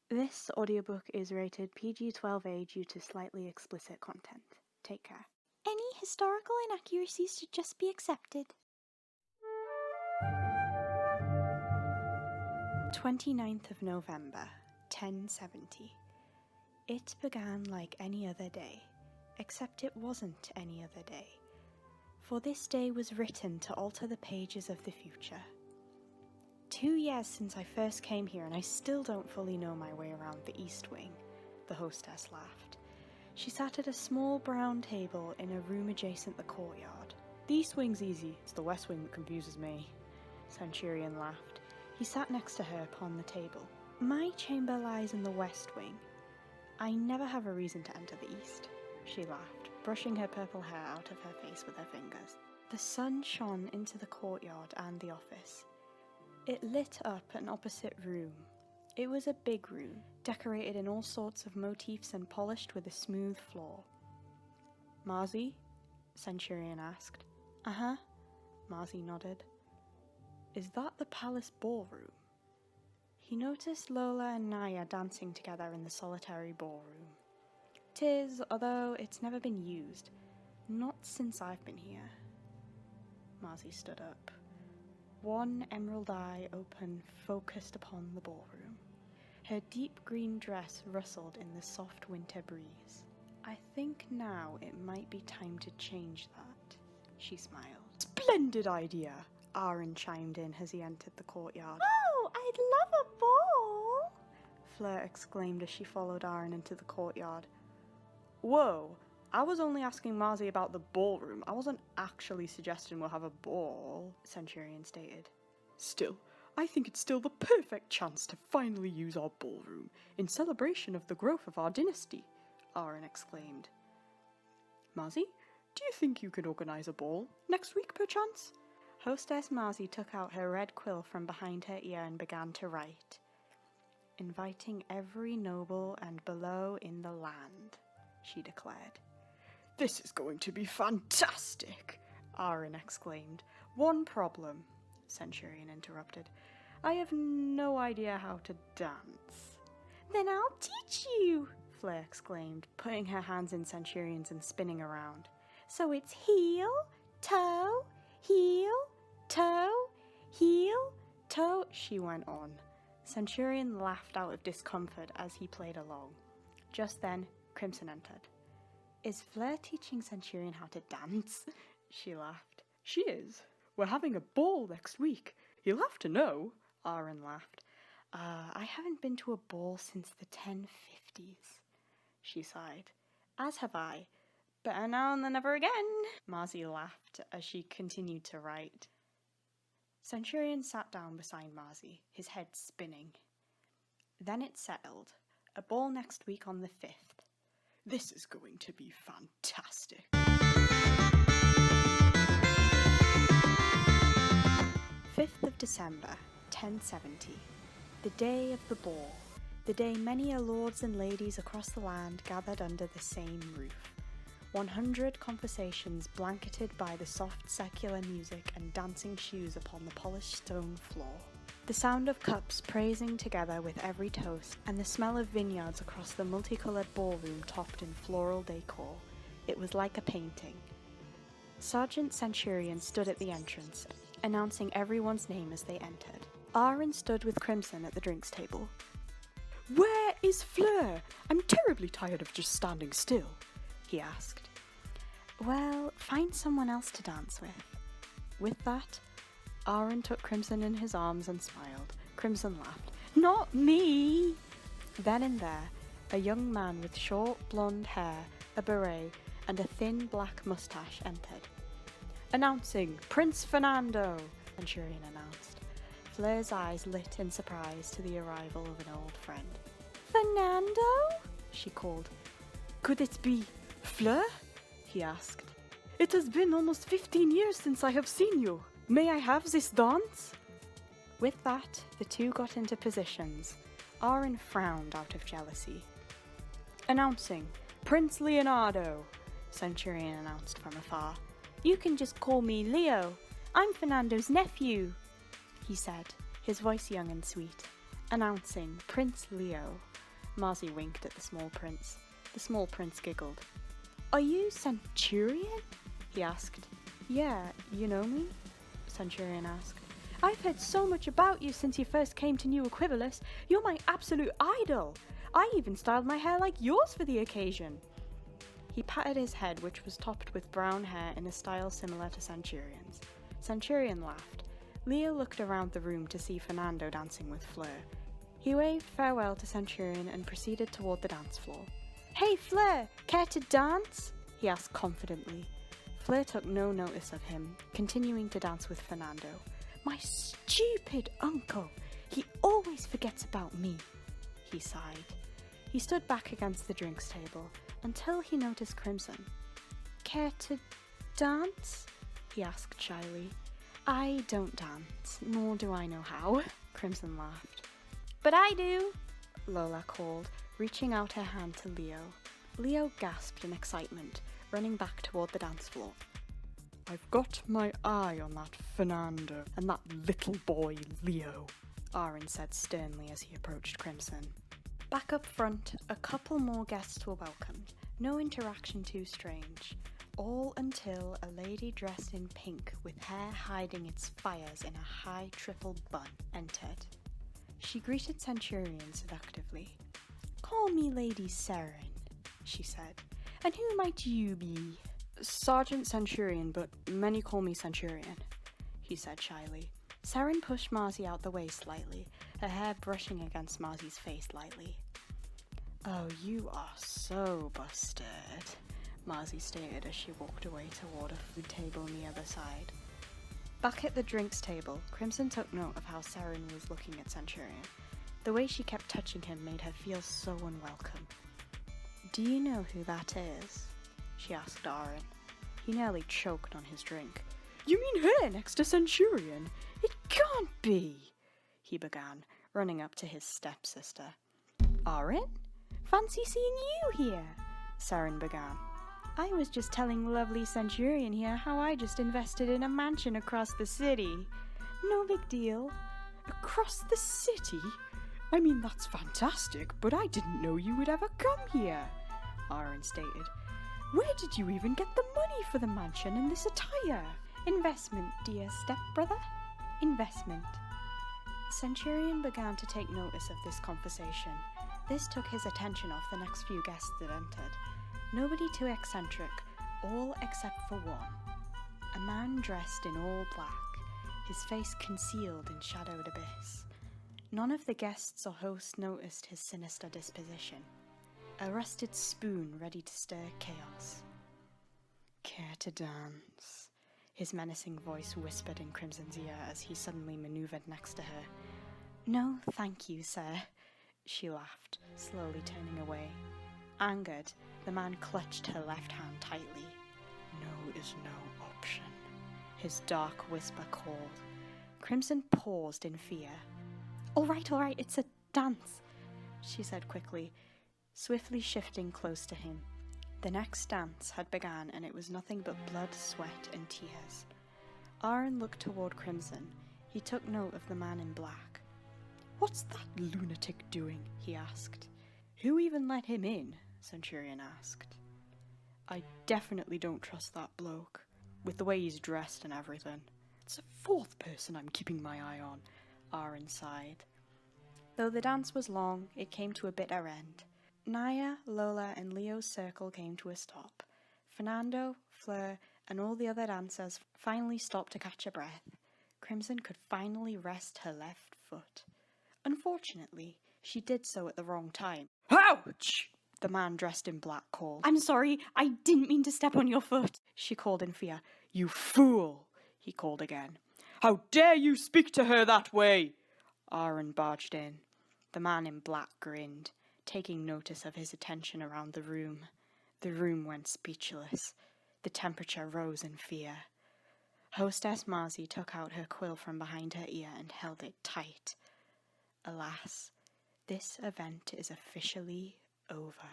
This audiobook is rated PG-12A due to slightly explicit content. Take care. Any historical inaccuracies should just be accepted. 29th of November, 1070. It began like any other day, except it wasn't any other day. For this day was written to alter the pages of the future. 2 years since I first came here and I still don't fully know my way around the East Wing, the hostess laughed. She sat at a small brown table in a room adjacent the courtyard. The East Wing's easy, it's the West Wing that confuses me. Centurion laughed. He sat next to her upon the table. My chamber lies in the West Wing. I never have a reason to enter the East, she laughed, brushing her purple hair out of her face with her fingers. The sun shone into the courtyard and the office. It lit up an opposite room. It was a big room, decorated in all sorts of motifs and polished with a smooth floor. Marzi? Centurion asked. Uh-huh, Marzi nodded. Is that the palace ballroom? He noticed Lola and Naya dancing together in the solitary ballroom. 'Tis, although it's never been used. Not since I've been here. Marzi stood up. One emerald eye open, focused upon the ballroom. Her deep green dress rustled in the soft winter breeze. I think now it might be time to change that, she smiled. Splendid idea, Aaron chimed in as he entered the courtyard. Oh, I'd love a ball! Fleur exclaimed as she followed Aaron into the courtyard. Whoa, I was only asking Marzi about the ballroom. I wasn't actually suggesting we'll have a ball, Centurion stated. Still, I think it's still the perfect chance to finally use our ballroom in celebration of the growth of our dynasty, Aaron exclaimed. Marzi, do you think you could organize a ball next week perchance? Hostess Marzi took out her red quill from behind her ear and began to write. Inviting every noble and below in the land, she declared. This is going to be fantastic, Aaron exclaimed. One problem, Centurion interrupted. I have no idea how to dance. Then I'll teach you, Fleur exclaimed, putting her hands in Centurion's and spinning around. So it's heel, toe, heel, toe, heel, toe, she went on. Centurion laughed out of discomfort as he played along. Just then, Crimson entered. Is Fleur teaching Centurion how to dance? She laughed. She is. We're having a ball next week. You'll have to know, Aaron laughed. I haven't been to a ball since the 1050s, she sighed. As have I. Better now than never again, Marzi laughed as she continued to write. Centurion sat down beside Marzi, his head spinning. Then it settled. A ball next week on the 5th. This is going to be fantastic. 5th of December, 1070. The day of the ball. The day many a lords and ladies across the land gathered under the same roof. 100 conversations blanketed by the soft secular music and dancing shoes upon the polished stone floor. The sound of cups praising together with every toast, and the smell of vineyards across the multicoloured ballroom topped in floral decor. It was like a painting. Sergeant Centurion stood at the entrance, announcing everyone's name as they entered. Aaron stood with Crimson at the drinks table. Where is Fleur? I'm terribly tired of just standing still, he asked. Well, find someone else to dance with. With that, Aaron took Crimson in his arms and smiled. Crimson laughed. Not me! Then and there, a young man with short blonde hair, a beret, and a thin black moustache entered. Announcing Prince Fernando, Centurion announced. Fleur's eyes lit in surprise to the arrival of an old friend. Fernando? She called. Could it be Fleur? He asked. It has been almost 15 years since I have seen you. May I have this dance? With that, the two got into positions. Aaron frowned out of jealousy. Announcing, Prince Leonardo, Centurion announced from afar. You can just call me Leo. I'm Fernando's nephew, he said, his voice young and sweet. Announcing, Prince Leo. Marcy winked at the small prince. The small prince giggled. "Are you Centurion?" he asked. "Yeah, you know me?" Centurion asked. "I've heard so much about you since you first came to New Equivalus. You're my absolute idol. I even styled my hair like yours for the occasion." He patted his head, which was topped with brown hair in a style similar to Centurion's. Centurion laughed. Leo looked around the room to see Fernando dancing with Fleur. He waved farewell to Centurion and proceeded toward the dance floor. "Hey Fleur, care to dance?" he asked confidently. Fleur took no notice of him, continuing to dance with Fernando. "My stupid uncle! He always forgets about me," he sighed. He stood back against the drinks table until he noticed Crimson. "Care to dance?" he asked shyly. "I don't dance, nor do I know how," Crimson laughed. "But I do," Lola called, reaching out her hand to Leo. Leo gasped in excitement, running back toward the dance floor. "I've got my eye on that Fernando and that little boy Leo," Aaron said sternly as he approached Crimson. Back up front, a couple more guests were welcomed. No interaction too strange. All until a lady dressed in pink with hair hiding its fires in a high triple bun entered. She greeted Centurion seductively. "Call me Lady Seren," she said. "And who might you be?" "Sergeant Centurion, but many call me Centurion," he said shyly. Seren pushed Marcy out the way slightly, her hair brushing against Marcy's face lightly. "Oh, you are so busted," Marcy stated as she walked away toward a food table on the other side. Back at the drinks table, Crimson took note of how Seren was looking at Centurion. The way she kept touching him made her feel so unwelcome. "Do you know who that is?" she asked Aaron. He nearly choked on his drink. "You mean her next to Centurion? It can't be," he began, running up to his stepsister. "Aaron? Fancy seeing you here," Seren began. "I was just telling lovely Centurion here how I just invested in a mansion across the city. No big deal." "Across the city? I mean, that's fantastic, but I didn't know you would ever come here," Aaron stated. "Where did you even get the money for the mansion and this attire?" "Investment, dear stepbrother. Investment." Centurion began to take notice of this conversation. This took his attention off the next few guests that entered. Nobody too eccentric, all except for one. A man dressed in all black, his face concealed in shadowed abyss. None of the guests or hosts noticed his sinister disposition. A rusted spoon ready to stir chaos. "Care to dance?" His menacing voice whispered in Crimson's ear as he suddenly maneuvered next to her. "No, thank you, sir," she laughed, slowly turning away. Angered, the man clutched her left hand tightly. "No is no option," his dark whisper called. Crimson paused in fear. All right, it's a dance," she said quickly, swiftly shifting close to him. The next dance had begun, and it was nothing but blood, sweat, and tears. Aaron looked toward Crimson. He took note of the man in black. "What's that lunatic doing?" he asked. "Who even let him in?" Centurion asked. "I definitely don't trust that bloke, with the way he's dressed and everything. It's a fourth person I'm keeping my eye on," Aaron sighed. Though the dance was long, it came to a bitter end. Naya, Lola, and Leo's circle came to a stop. Fernando, Fleur, and all the other dancers finally stopped to catch a breath. Crimson could finally rest her left foot. Unfortunately, she did so at the wrong time. "Ouch!" the man dressed in black called. "I'm sorry, I didn't mean to step on your foot," she called in fear. "You fool!" he called again. "How dare you speak to her that way?" Aaron barged in. The man in black grinned, taking notice of his attention around the room. The room went speechless. The temperature rose in fear. Hostess Marcy took out her quill from behind her ear and held it tight. Alas, this event is officially over.